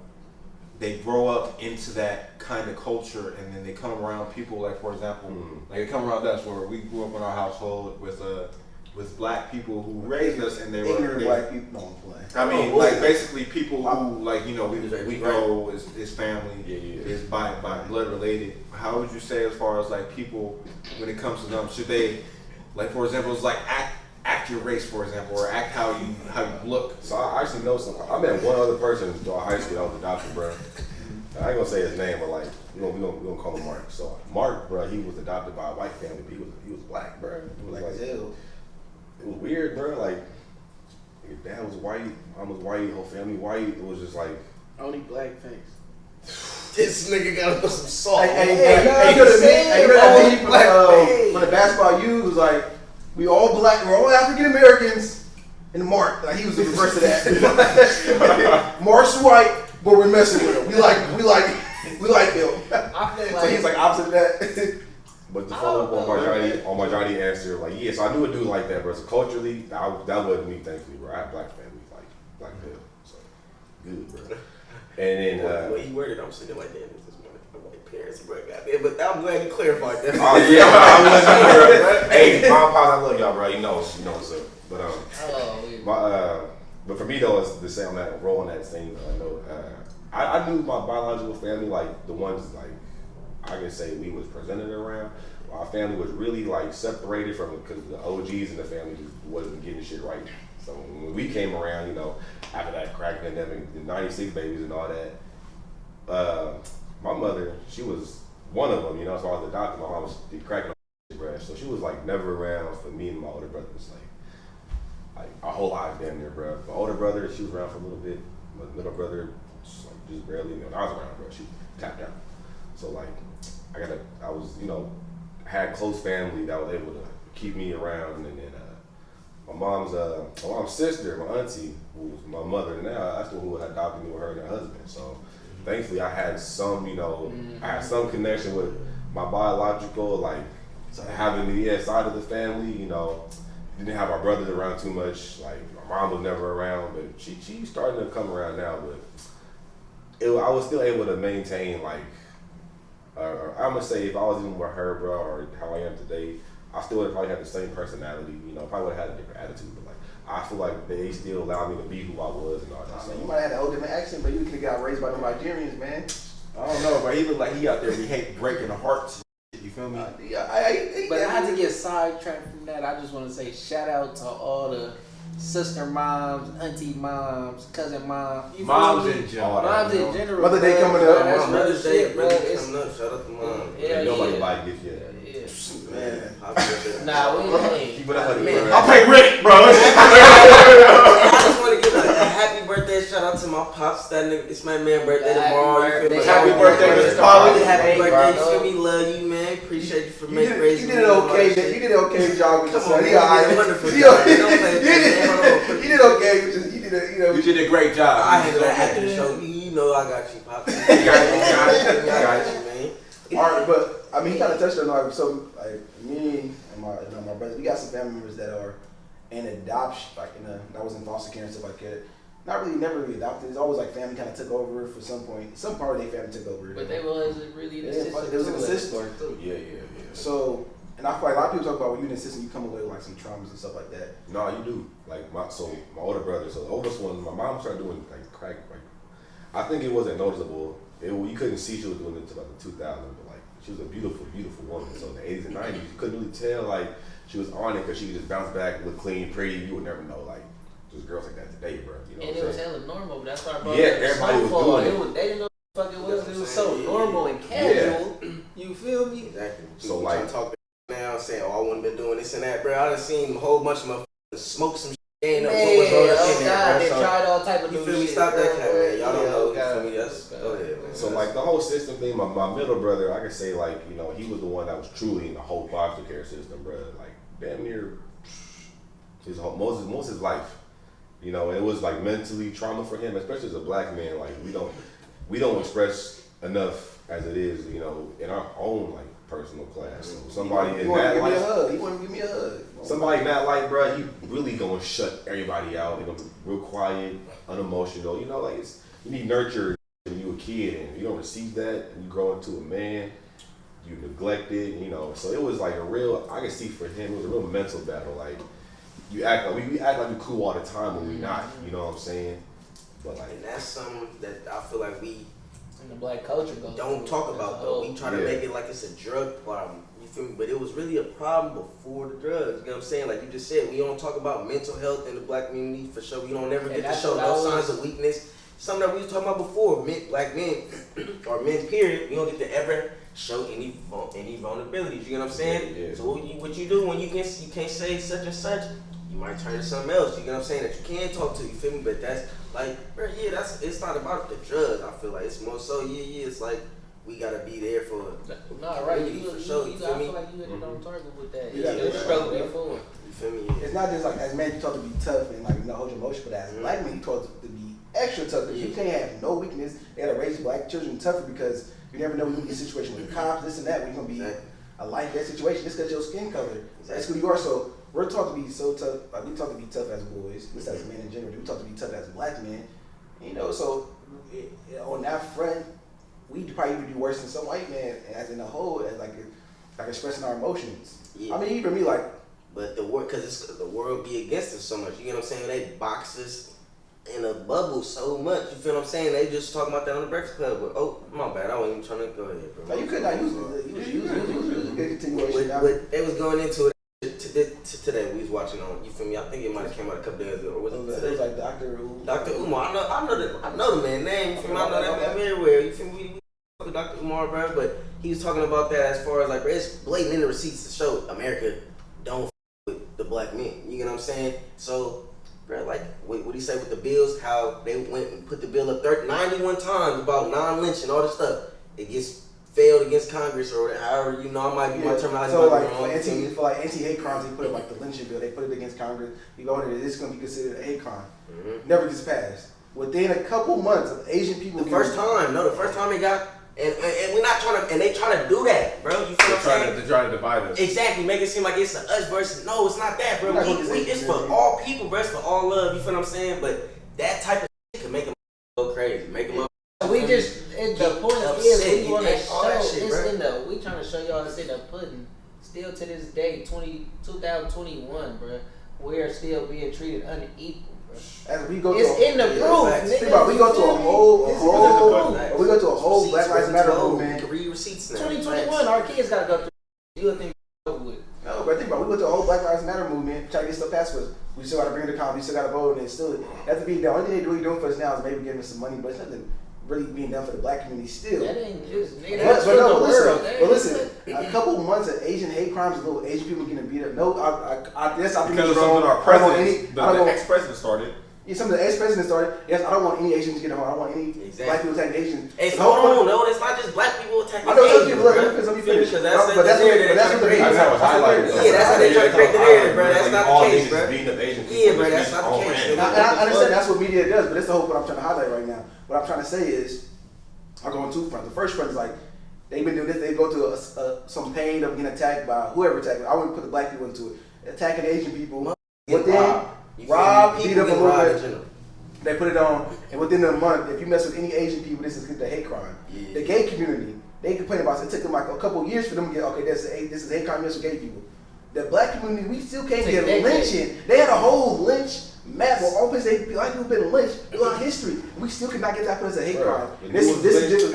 they grow up into that kind of culture and then they come around people like, for example, like they come around us where we grew up in our household with black people who raised us and they were Ignorant black people. No, I'm playing. I mean, like basically people who like, you know, we know his family is by blood related. How would you say as far as like people when it comes to them, should they like for example it's like act your race for example or act how you look? so I actually know some. I met one other person throughout high school that was adopted, bro. I ain't gonna say his name, but like we gonna call him Mark. So Mark, bro, he was adopted by a white family, but he was black, bro. It was like it was weird, bro. Like his dad was white, mom was white, whole family white. It was just like Only black face. This nigga gotta put some salt. Hey, you know from the basketball U was like, we all black, we're all African Americans, and Mark, like he was the reverse of that. Mark's white, but we're messing with him. We like him. I feel So he's like opposite of that. But to follow up on my Johnny answer, like yeah, so I knew a dude like that, bro. So culturally, that wasn't me, thankfully, bro. I had black family, like black pill, so good, bro. And then the way he worded, I'm sitting like, damn, this is my white parents, bro. Goddamn, but I'm glad you clarified that. oh yeah, bro. Hey, mom, pops, I love y'all, bro. You know what's up. But but for me though, it's the same on that role on that same note. I knew my biological family, like the ones like I can say we was presented around. Our family was really like separated from it because the OGs in the family just wasn't getting shit right. So when we came around, you know, after that crack pandemic, the '96 babies and all that, my mother, she was one of them, you know. So I was adopted. My mom was cracking on bro. So she was like never around for me and my older brothers, like our whole life damn near, bro. My older brother, she was around for a little bit. My middle brother, just barely. You know, when I was around, bro, she tapped out. So like, I was, you know, had close family that was able to keep me around, and then my mom's sister, my auntie, who was my mother now, that's the one who adopted me with her and her husband. So thankfully, I had some, you know, I had some connection with my biological, like having the side of the family, you know. Didn't have our brothers around too much. Like my mom was never around, but she's starting to come around now. But I was still able to maintain like, I'm gonna say if I was even with her, bro, or how I am today, I still would probably have the same personality. You know, probably would have had a different attitude. But like, I feel like they still allow me to be who I was and all that. So you might have had a whole different accent, but you could have got raised by the Nigerians, man. I don't know, but he look like he out there. He hate breaking the hearts. You feel me? But I had to get sidetracked from that. I just want to say shout out to all the sister moms, auntie moms, cousin moms. Moms in general. Moms in general. Mother Day coming up. That's Mother's Day shit, bro. really coming up. Shout out to mom. Yeah, nobody buy gifts yet. Man. Nah, we ain't. Keep it 100, Man, bro. I'll pay rent, bro. I just want to give a happy birthday shout out to my pops. That nigga, it's my man birthday tomorrow. You feel me? Happy birthday, Mr. Polly. Happy birthday. You feel me? Love you, man. Appreciate you for making raising. You did it okay. You did it okay job with your Come on, son. man. He all right. You did a wonderful You job. Don't play with me, man. Hold on. did okay. You did a, you know. You did a great job. I ain't gonna have to show you. You know I got you, pops. I got you, man. All right, but I mean, he kind of touched on like so. Like me and my brother, we got some family members that are in adoption, like that was in foster care and stuff like that. Never really adopted. It's always like family kind of took over for some point. Some part of their family took over. But they wasn't really the sister. It was an assistant. Yeah. So, and I feel like a lot of people talk about when you're an assistant, you come away with like some traumas and stuff like that. No, you do. Like my older brother. So the oldest one, my mom started doing like crack. Like I think it wasn't noticeable. You couldn't see she was doing it until like the 2000s. But like she was a beautiful woman. So in the 80s and 90s, you couldn't really tell like she was on it because she could just bounce back, look clean, pretty. You would never know like there's girls like that today, bro. You know And it was hella normal, but that's why I brought Yeah, up the everybody was snowfall. doing it. They didn't know what the fuck it was. It was so Yeah. normal and casual. You feel me? Exactly. So, People like- trying to talk now, saying, "Oh, I wouldn't been doing this and that, bro." I done seen a whole bunch of motherfuckers smoke some shit. Ain't know what was on Man, up oh in there, God, bro. they So, tried all type of you new feel me? shit, Stop that bro. cat, man. Y'all don't know. You God. feel me? That's go ahead, man. So like the whole system thing, my middle brother, I could say like, you know, he was the one that was truly in the whole foster care system, bro. Like damn near his whole, most of his life. You know, it was like mentally trauma for him, especially as a black man. Like we don't express enough as it is, you know, in our own like personal class. So somebody in that life, He wanted to give me a hug. somebody in that light, bro, he really gonna shut everybody out. They're gonna be real quiet, unemotional. You know, like you need nurture when you a kid, and you don't receive that, and you grow into a man, you neglect it. You know, so it was like a real. I can see for him, it was a real mental battle. Like you act like we act like we cool all the time when we not. You know what I'm saying? But like And that's something that I feel like we And the black culture goes don't through talk it. about That's though. all. We try to make it like it's a drug problem. You feel me? But it was really a problem before the drugs. You know what I'm saying? Like you just said, we don't talk about mental health in the black community for sure. We don't ever And get to that's show what no I was- signs of weakness. something that we was talking about before. Men, black men, or men, period, we don't get to ever show any vulnerabilities. You know what I'm saying? Yeah. So what you do when you can't say such and such, you might turn to something else. You know what I'm saying? That you can talk to. You feel me? But that's like, bro, yeah, it's not about the drugs. I feel like it's more so, it's like we gotta be there for. No, right? For sure. You I feel me? feel like you hit it on target with that. Yeah, It's struggle before. You feel me? It's not just like as men you taught to be tough and like hold your emotion, but as black men you taught to be extra tough. Because you can't have no weakness. They gotta raise black children tougher because you never know when you get a situation with the cops, this and that. When you're gonna be a life death situation just because your skin color. That's who you are. So we're taught to be so tough. Like we taught to be tough as boys. This as men in general. We taught to be tough as black men. You know, so on that front, we probably even do worse than some white man as in a whole, as like expressing our emotions. Yeah. I mean, even me, like. But the world, because the world be against us so much. You know what I'm saying? They box us in a bubble so much. You feel what I'm saying? They just talking about that on the Breakfast Club. But, oh, my bad. I wasn't even trying to go ahead, bro. No, you could not use it. You was a good continuation. But they was going into it today. We was watching on. You feel me? I think it might have came out a couple days ago. Or was it today? It was like Dr. Dr. Umar. I know the man name. You feel me? I know that man very well. You feel me? We Dr. Umar, bro. But he was talking about that as far as like, bro, it's blatant in the receipts to show America don't with the black men. You know what I'm saying? So, bro, like, what he say with the bills, how they went and put the bill up 91 times about non-lynching, all this stuff. It gets failed against Congress or however, you know, I might be my terminology. So like wrong. for anti-hate crimes, they put it like the lynching bill. They put it against Congress. You go in there, this is going to be considered a hate crime. Mm-hmm. Never gets passed. Within a couple months of Asian people, The first time they got, and we're not trying to, and they try to do that, bro. You feel what I'm saying? They're trying to divide us. Exactly, make it seem like it's a us versus. No, it's not that, bro. It's for all people, bro. It's for all love. You feel what I'm saying? But that type of shit can make them go crazy, make them. We just the point upset, is we want to all that show shit, it's bro. in the we trying to show y'all it's in the pudding. Still to this day, 2021, bro, we're still being treated unequal, bro. as we go to It's in the proof, nigga. think about it, we go to a whole Black Lives Matter movement. You can read receipts now. 2021, our kids gotta go through. You would think with. No, but think about it, we go to a whole Black Lives Matter movement, try to get stuff passed for us. We still got to bring the count, we still got to vote, and it's still have to be the only thing they really doing for us now is maybe giving us some money, but it's nothing really being done for the black community still. That ain't just nigga. That's But for no, the world. but listen, a couple months of Asian hate crimes, little Asian people getting beat up. No, I guess I think Because it's of wrong. something our I don't want president, I don't the want- ex-president started. Yeah, some of the ex-presidents started. Yes, I don't want any Asians to get harmed. I don't want any black people attacking Asians. Hey, hold on, no, it's not just black people attacking I know some Asians, people. Look, bro. let me finish. Because that's But that's what the that's what narrative. That's how it's highlighted. Yeah, that's how they try to create the narrative, bro. That's not the case, bro. Beating up Asian people. Yeah, bro, that's not the case. And I understand that's what media does, but that's the whole point I'm trying to highlight right now. What I'm trying to say is, I go on two fronts. The first front is like, they've been doing this, they go to some pain of getting attacked by whoever attacked. I wouldn't put the black people into it. Attacking Asian people. But then, Rob beat up a little bit. They put it on, and within a month, if you mess with any Asian people, this is a hate crime. Yeah. The gay community, they complain about it. It took them like a couple of years for them to get, okay, this is hate crime against gay people. The black community, we still can't get lynching. They had a whole lynch map where all places black people been lynched throughout history. We still could not get that put as a hate crime. This is just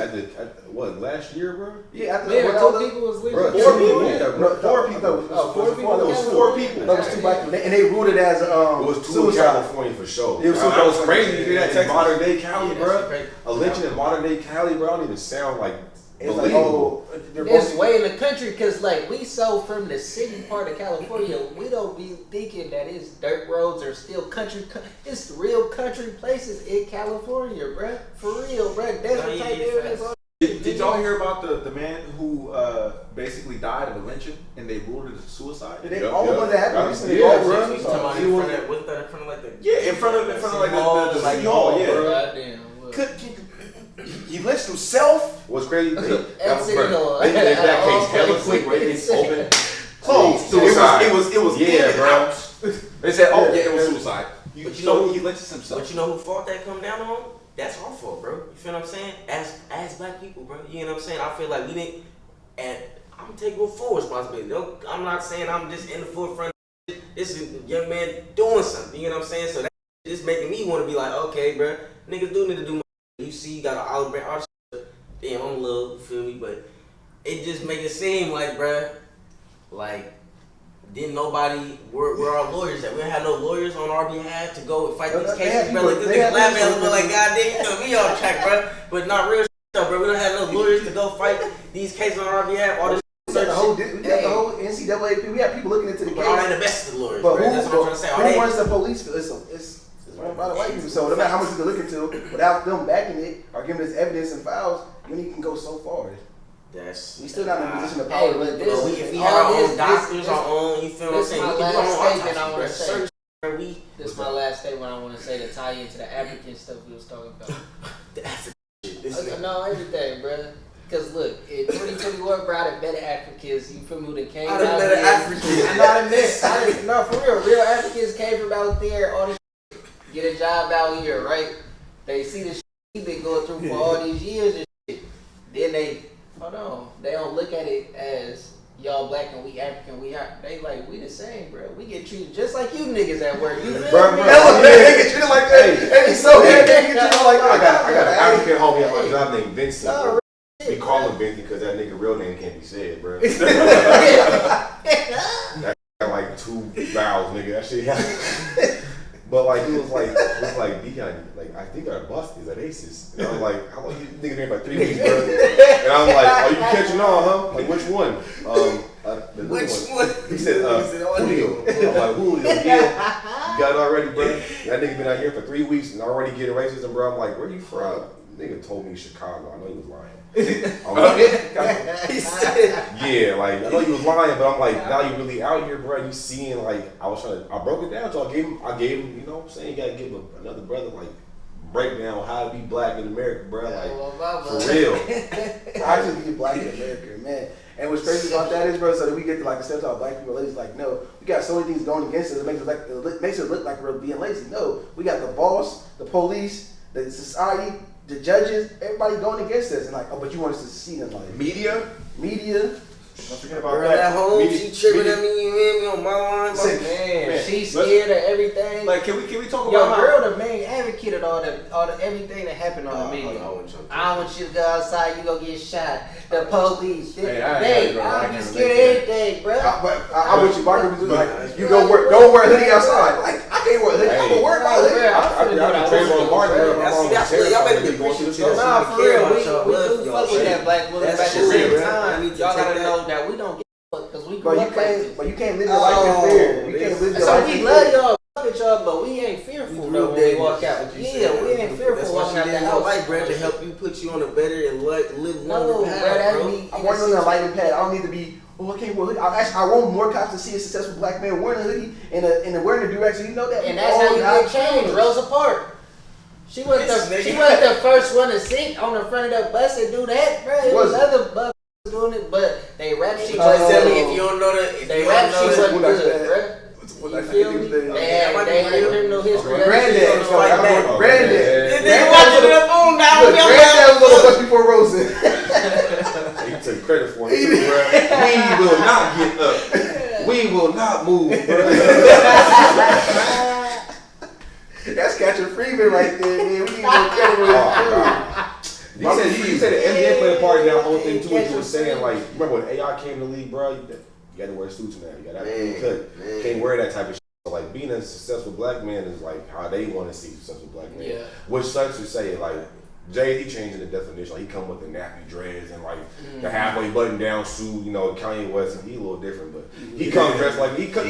what last year, bro? Yeah, after Yeah, all two people was lynched. Bro, Four people. Yeah, bro. Four people. Four people. There was four people. That was two black people, and they ruled it as It was two in suicide. California for sure. It was That was crazy to hear that in Texas. modern day Cali, Yeah, bro. that's crazy. A lynching in modern day Cali, bro. I don't even sound like It's like, believable. oh, they're It's both. way in the country because like we so from the city part of California, we don't be thinking that it's dirt roads or still country. It's real country places in California, bruh. For real, bruh. Desert type areas. Did y'all hear about the man who basically died of a lynching and they ruled it as suicide? They Yep, all the yep. ones that happened Yeah, recently. yeah, all yeah, run. You talking about He in was- front of, what's that in front of like the Yeah, in front of like the like city hall. Yeah. Goddamn. He lynched himself. What's crazy? City Hall. They did that case hella quick, bro. They just open. Closed. So it was Yeah, in and bro. out. They said, oh yeah, it was suicide. But you So know- he lynches himself. But you know who fault that come down on? That's our fault, bro. You feel what I'm saying? As black people, bro. You know what I'm saying? I feel like we didn't. And I'm gonna take full responsibility. I'm not saying I'm just in the forefront. This is a young man doing something. You know what I'm saying? So that just making me want to be like, okay, bro. Niggas do need to do more. You see, you got an olive branch. Damn, I'm a little, you feel me? But it just make it seem like, bro, like Didn't nobody, where our lawyers at? We don't have no lawyers on our behalf to go fight these They have cases, bro. Like, people- this they nigga have laughing at people- us, like, goddamn, you know, we on track, bro. But not real shit, bro. We don't have no lawyers to go fight these cases on our behalf. All this We got the whole NCAA. We have people looking into the but all case. ain't the best of the lawyers, But bro. That's what I'm trying to say. All who they, runs the police? It's run by the white people. So no matter how much you can look into, without them backing it or giving us evidence and files, you only can go so far. that's We still not in a position of power. Hey, but Bro, this- if we all have our own this- doctors, this- our own, you feel what I'm this saying? my We can do our last own statement I autopsy, wanna bro. say. Search, bro. We This is my last statement I want to say to tie into the African stuff we was talking about. the African shit. This Okay, is no, everything, bro. Cause look, in 2021, bro, I done met Africans. You feel me? Who done came I out done met here. an African. I know I done no, for real Africans came from out there. All this shit, get a job out here, right? They see the shit we been going through for all these years and shit. Then they don't look at it as y'all black and we African. They like we the same, bro. We get treated just like you niggas at work. You feel Bro, me? bro. They get treated like that. They be so bad. They get treated like I that. got an African homie at my job named Vincent. No, Bro. We call him Vincent because that nigga real name can't be said, bro. That got like 2 vowels, nigga. That shit. But like it was like Dion, like I think our bus is at Aces. And I was like, how long you nigga been for 3 weeks, bro? And I was like, are you catching on, huh? Like which one? The little Which one? He said, Julio. I'm like, Julio, yeah. You got it already, bro. That nigga been out here for 3 weeks and already getting racism, bro. I'm like, where you from? Nigga told me Chicago. I know he was lying. I'm like, he said. yeah, like I know you was lying, but I'm like, now you really out here, bro. You seeing like I broke it down. So I gave him, you know what I'm saying? You gotta give another brother like breakdown on how to be black in America, bro. Like for real. I just be black in America, man. And what's crazy about that is, bro, so that we get to like accept our black people lazy. Like, no, we got so many things going against us. It makes it look like we're being lazy. No, we got the boss, the police, the society, the judges, everybody going against us. And like, oh, but you want us to succeed in life. Media. Don't forget about Girl that. at home, Media- she tripping media- at me, you hear me on my line. Sick. Man, she's let's- scared of everything. Like, can we talk Yo, about girl, the main advocate of all the everything that happened on the media. I don't want you to go outside, you gonna get shot. The police, Hey, I I'm can't scared of relate everything, bro. I want you, Barker, like, you don't wear a hoodie outside. Like, I can't wear a hoodie. I'm gonna wear my hoodie. I Trayvon Martin, bro. My mom was That's what y'all better terrified. be Going through the appreciative. stuff. Nah, for care real, about we y'all. do Love y'all. fuck with that black woman, That's but at the true, same bro. I time, need to y'all take gotta that. know that we don't give a fuck because we But grew you up like this. can't live your life in fear. You can't live your So life we in love fear. y'all, fuck with y'all, but we ain't fearful though when we walk out. Yeah, we ain't That's fearful why walking she out did the your house. life, bro, to help you put you on a better and live No, longer bro, path, that bro. be. I'm working on a lighting pad. I don't need to be. Oh, I can't wear a hoodie. I want more cops to see a successful black man wearing a hoodie and wearing a do-rag. So you know that. And that's how you get changed. Rosa Parks. She wasn't the first one to sit on the front of the bus and do that, bro. It was other bus doing it, but they rap shit. But tell me if you don't know that. If They you rap don't know shit that. wasn't good, bro. You feel me? They had criminal history. Granddad. So like that. Granddad. They watching it up on now. Look, Granddad was on the bus before Rosa. He took credit for it too, bro. We will not get up. We will not move, bro. That's catching Freeman right there, man. We need to go get him. You said the NBA played a part in that whole thing too. What you were saying, like, remember when AI came to the league, bro? You got to wear suits now. You got to be cut. Can't wear that type of shit. So, like, being a successful black man is like how they want to see successful black men. Yeah. Which sucks to say, like, Jay, he changing the definition. Like, he come with the nappy dreads and like the halfway button down suit. You know, Kanye West, he a little different, but he comes dressed like he don't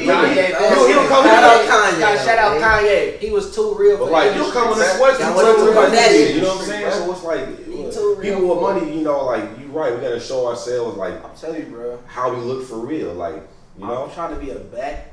come. Shout out Kanye. He was too real for But like, the you come in a industry, sweatsuit, That wasn't like that that, shit. you know what I'm saying? So it's like, people with money, you know, like, you right, we gotta show ourselves, like, I'm telling you, bro. how we look for real, like, you know? I'm trying to be a black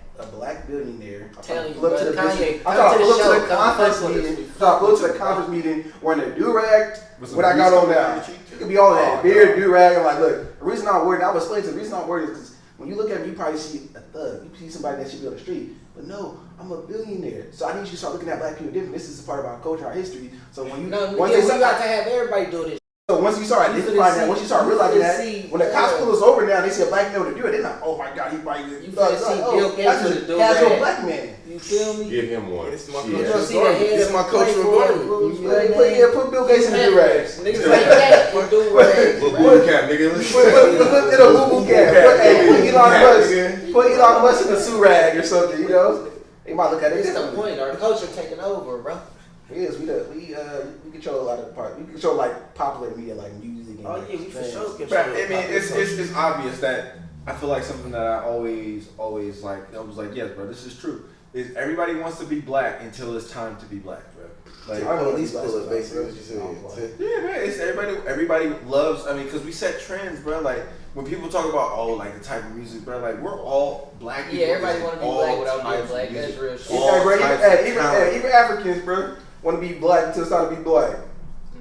billionaire. I'm Telling you, pull up to bro, the Kanye, I'm trying to pull up to the come conference fuck with us. meeting. I'm pull up to the conference meeting wearing a do-rag, what I got on now. It could be all that. Beard, do-rag. I'm like, look, the reason I'm worried, I was explaining to the reason I'm worried is because when you look at me, you probably see a thug. You see somebody that should be on the street. But no, I'm a billionaire. So I need you to start looking at black people different. This is a part of our culture, our history. So when you, we got to have everybody do this. so once you start identifying that, once you start realizing that, when the cops pull us over now, they see a black man with a do it, they're like, oh my God, he probably You thug. finna see Like, Bill Gates that's with just a a casual do-rag. black man. You You feel me? Give him one. It's my Shit. cultural See the head It's of my the cultural playboy, garment. Put Bill Gates in the rags. Niggas like that and do rags. What booty cap, nigga? Put in a boo-boo cap. Put Elon Musk in a suit-rag or something, you know? They might look at it It's the differently. point. Our culture taking over, bro. It is. We control a lot of the part. We control like popular media, like music. And Oh yeah, we for things. sure can But, show I mean, popular it's culture. obvious that I feel like something that I always like. I was like, yes, bro, this is true. Is everybody wants to be black until it's time to be black, bro. Like, I don't Police know pull what it, basically what you said. yeah, man, it's everybody loves. I mean, because we set trends, bro. Like when people talk about like the type of music, bro. Like we're all black people. Yeah, everybody want to be All black without being types of black. music. That's real shit. All Hey, bro, types of even talent. even Africans, bro, want to be black until it's time to be black.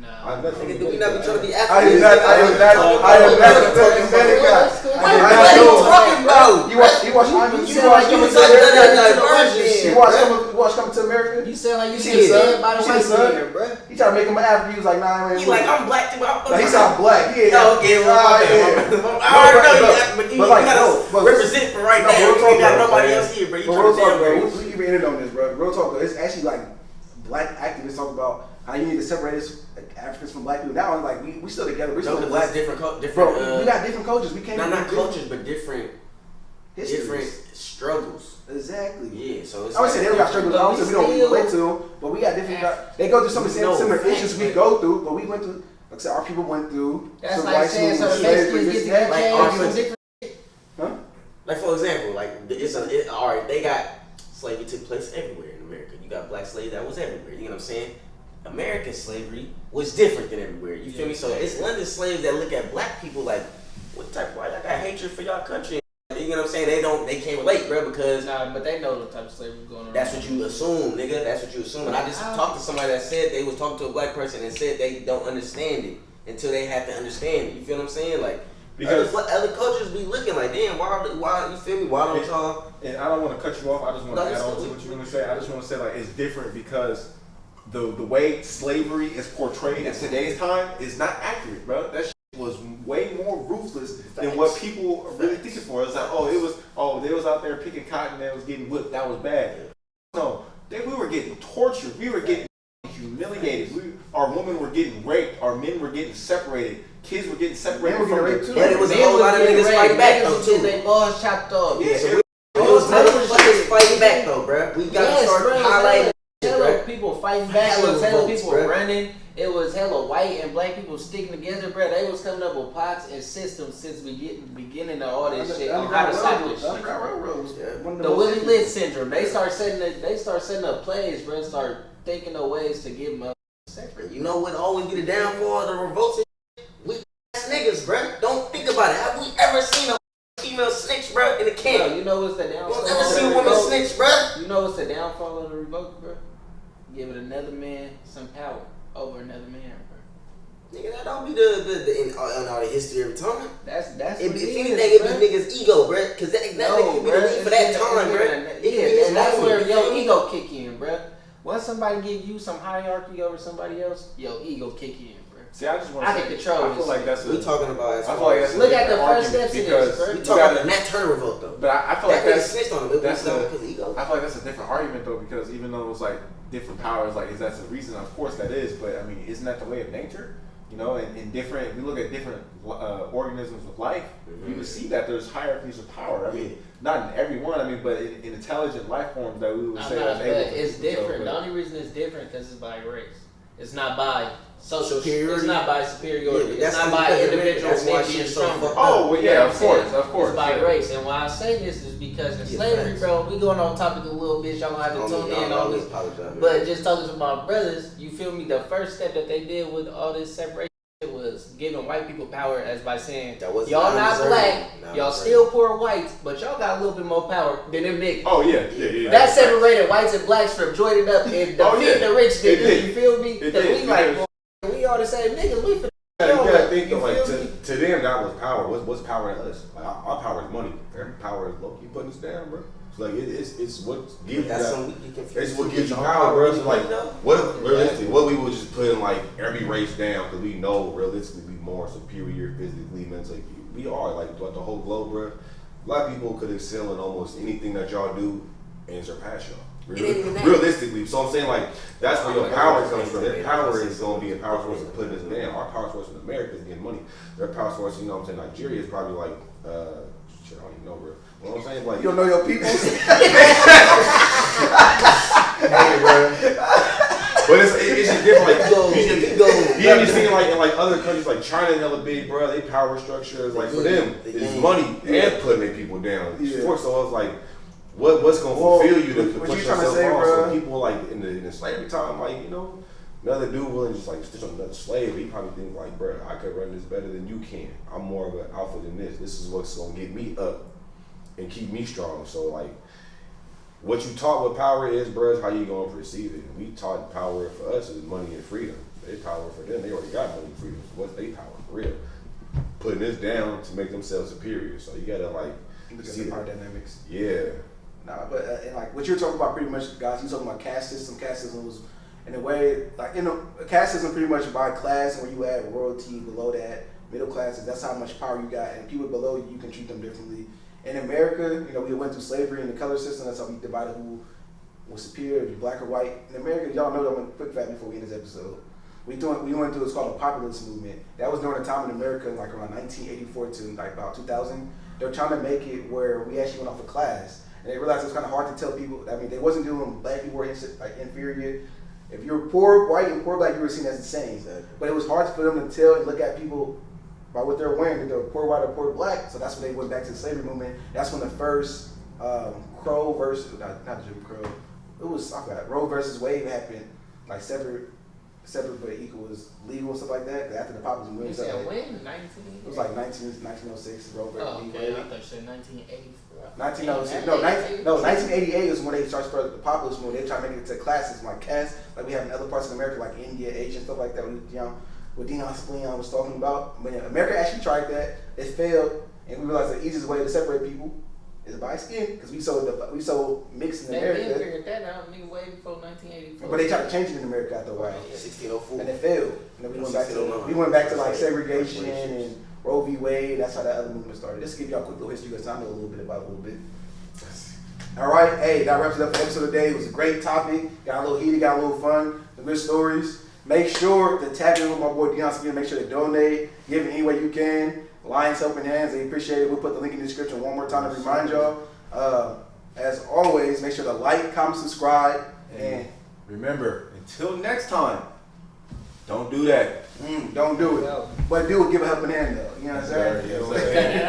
I Nigga, do we not be trying to be I African? am not Hispanic guy. What are you talking about? You watch Coming You to sound like you was talking about that diversion. You watch Coming to America? You sound like you See see the sun? dead by the See the white sun? man, bro. He tried to make him an African. He was like, nah, man. He like, I'm black too. No, he sound black. He ain't Oh, okay, well, Ah, my bad. yeah. I already know you, but you But like, gotta no, but- represent for right No, now. real You talk, ain't got bro. nobody else here, bro. You But trying real to talk, tell bro. me. We keep ending on this, bro. Real talk, though. It's actually like black activists talk about how you need to separate us, like, Africans from black people. Now, I'm like, we still together. We're No, still because black. that's different. Bro, we got different cultures. We can't. not different cultures, but different histories. struggles. Exactly. Yeah, so it's I would say they don't got struggles. I would say we don't still- relate to them, but we got different. They go through some of the No, similar facts, issues we man. go through, but we went through. Like I said, our people went through. That's civil like rights saying so movement, the slavery, Mexicans this, get that. to get Like, changed from different. Huh? like for example, like all right. They got slavery took place everywhere in America. You got black slaves that was everywhere. You know what I'm saying? American slavery was different than everywhere. You feel me? So it's London slaves that look at black people like, what type? Why y'all got hatred for y'all country? You know what I'm saying? They can't relate, bro, because Nah, but they know the type of slavery going on. that's what you assume, nigga. That's what you assume. And I just talked to somebody that said they was talking to a black person and said they don't understand it until they have to understand it. You feel what I'm saying? Like, Because- other cultures be looking like, damn, why you feel me? Why don't y'all? And I don't want to cut you off. I just want No, to add it's on cool. to what you're going to say. I just want to say like it's different because the way slavery is portrayed in today's time is not accurate, bro. That shit was way more ruthless than what people are really thinking for. It's like, they was out there picking cotton, they was getting whipped, that was bad. No, we were getting tortured, we were getting humiliated. Our women were getting raped, our men were getting separated, kids were getting separated Men were from getting raped too. But it was a Men whole was lot of getting niggas fighting raped. back Niggas though was getting too. their balls chopped off. Yeah, So it it was motherfuckers fighting back though, bruh. We gotta start highlighting. Hella people fighting back. It was hella votes, people bruh. running. It was hella white and black people sticking together, bro. They was coming up with plots and systems since the beginning of all this shit on how to stop this shit. The Willie Litt syndrome. They start setting up plays, bro. Start thinking of ways to get motherfuckers separate. You know what always be the downfall of the revolts? We ass niggas, bruh. Don't think about it. Have we ever seen a female snitch, bruh, in a Bro, camp? you know what's the You downfall? don't ever of see the a woman revolt? snitch, bruh? You know what's the downfall of the revolt, bro? Giving another man some power over another man, bro. Nigga, that don't be the in all the history every time. That's If what anything, is, it bruh. be niggas' ego, bruh. Cause that nigga could be the lead for that time, bruh. Yeah, and that's where your ego kick in, bruh. Once somebody give you some hierarchy over somebody else, your ego kick in, bruh. See, I just want I to can say, control I feel this like shit. that's a, We talking about as I feel far like as that's a Look at the different first argument steps in because this, bro. we you talking gotta- about the Nat Turner revolt though. But I feel like That nigga that's snitched on him. It that's was a- because of ego. I feel like that's a different argument though, because even though it's like different powers, like is that the reason? Of course that is, but I mean, isn't that the way of nature? You know, and in different, we look at different organisms of life, you can see that there's hierarchies of power. I mean, not in every one, I mean, but in intelligent life forms that we would say is able to. It's do so, different. but- The only reason it's different because it's by race. It's not by social Superiority. It's not by superiority. Yeah, it's that's not by because of individual that's why being shit's so stronger. fucked Oh, well, You yeah, know of what I'm course, saying? of course. It's by yeah. race, and why I say this is because in Yeah, slavery, facts. bro, we going on topic a little bit. Y'all gonna have to tune in on this. But just talking about brothers, you feel me? The first step that they did with all this separation was giving white people power, as by saying That was y'all not undeserved. black, Not y'all deserved. still poor whites, but y'all got a little bit more power than them niggas. Oh yeah. That separated whites and blacks from joining up and defeating Oh, yeah. the rich It niggas. did. You feel me? It Because did, we like, because- well, we all the same niggas. We for You gotta think you though, like feel me? to them that was power. What's power to us? Like our power is money. Their power is low. You putting us down, bro. It's like it's what gives you That's that. something we can It's what gives you Our power, bro. So really like, know. what if, realistically, what we would just put in like every race down because we know realistically we more superior physically, mentally. We are like throughout the whole globe, bro. Black people could excel in almost anything that y'all do and surpass y'all. It ain't even that. Realistically, so I'm saying like that's where your power comes from. Their power is going to be a power source of putting us down. Our power source in America is getting money. Their power source, you know what I'm saying, Nigeria is probably like, shit, I don't even know, bro. You know what I'm saying? Like, You don't know your people? hey, bro. But it's just different. Like, you ain't seen like in like other countries like China and hella big, bro. They power structure is like for them it's money and putting their people down. Yeah. So I was like, what's gonna fulfill you to what push you trying to yourself say, off? bro? So people like in the slavery time, like another dude willing to just like stitch on another slave. He probably think like, bro, I could run this better than you can. I'm more of an alpha than this. This is what's gonna get me up and keep me strong. So like. What you taught what power is, bro, is how you gonna perceive it. We taught power for us is money and freedom. They power for them. They already got money and freedom. So what's their power for real? Putting this down to make themselves superior. So you gotta like See the power dynamics. Yeah. Nah, but and like what you're talking about, pretty much, guys. You talking about caste system. Caste system was, in a way, like caste system pretty much by class, and where you at royalty below that, middle classes. That's how much power you got, and people below you, you can treat them differently. In America, we went through slavery and the color system. That's how we divided who was superior, if you're black or white. In America, y'all know that. I'm quick fact before we end this episode. We went through what's called a populist movement. That was during a time in America, like around 1984 to like about 2000. They're trying to make it where we actually went off a class, and they realized it was kind of hard to tell people. I mean, they wasn't doing black people were like inferior. If you're poor white and poor black, you were seen as the same. But it was hard for them to tell and look at people by what they're wearing, if they're poor white or poor black. So that's when they went back to the slavery movement. That's when the first Crow versus, not Jim Crow, it was, I forgot, Roe versus Wade happened, like separate but equal was legal and stuff like that. After the populist movement. You said like, when? 19? it was like 1906, Roe versus Oh, okay. Wade. I thought you said 1984. 1906. No, 1988 is when they started the populist movement. They tried to make it to classes like caste, like we have in other parts of America, like India, Asia, stuff like that. What Dion Spleon was talking about. When America actually tried that, it failed, and we realized the easiest way to separate people is by skin, because we so mixed in They America. figured that out way before 1984. But they tried to change it in America after a while, 1604. and it failed. We went back to like segregation and Roe v. Wade. That's how that other movement started. Just to give y'all a quick little history, because I know a little bit about it a little bit. All right, hey, that wraps it up for the episode today. It was a great topic. Got a little heated, got a little fun, some good stories. Make sure to tap in with my boy Dion Spleon. Make sure to donate, give in any way you can. Lyons Helping Hands, they appreciate it. We'll put the link in the description one more time to remind y'all. As always, make sure to like, comment, subscribe, and remember, until next time, don't do that. Don't do it. But do it, give a helping hand though. You know what I'm saying? Yes, sir.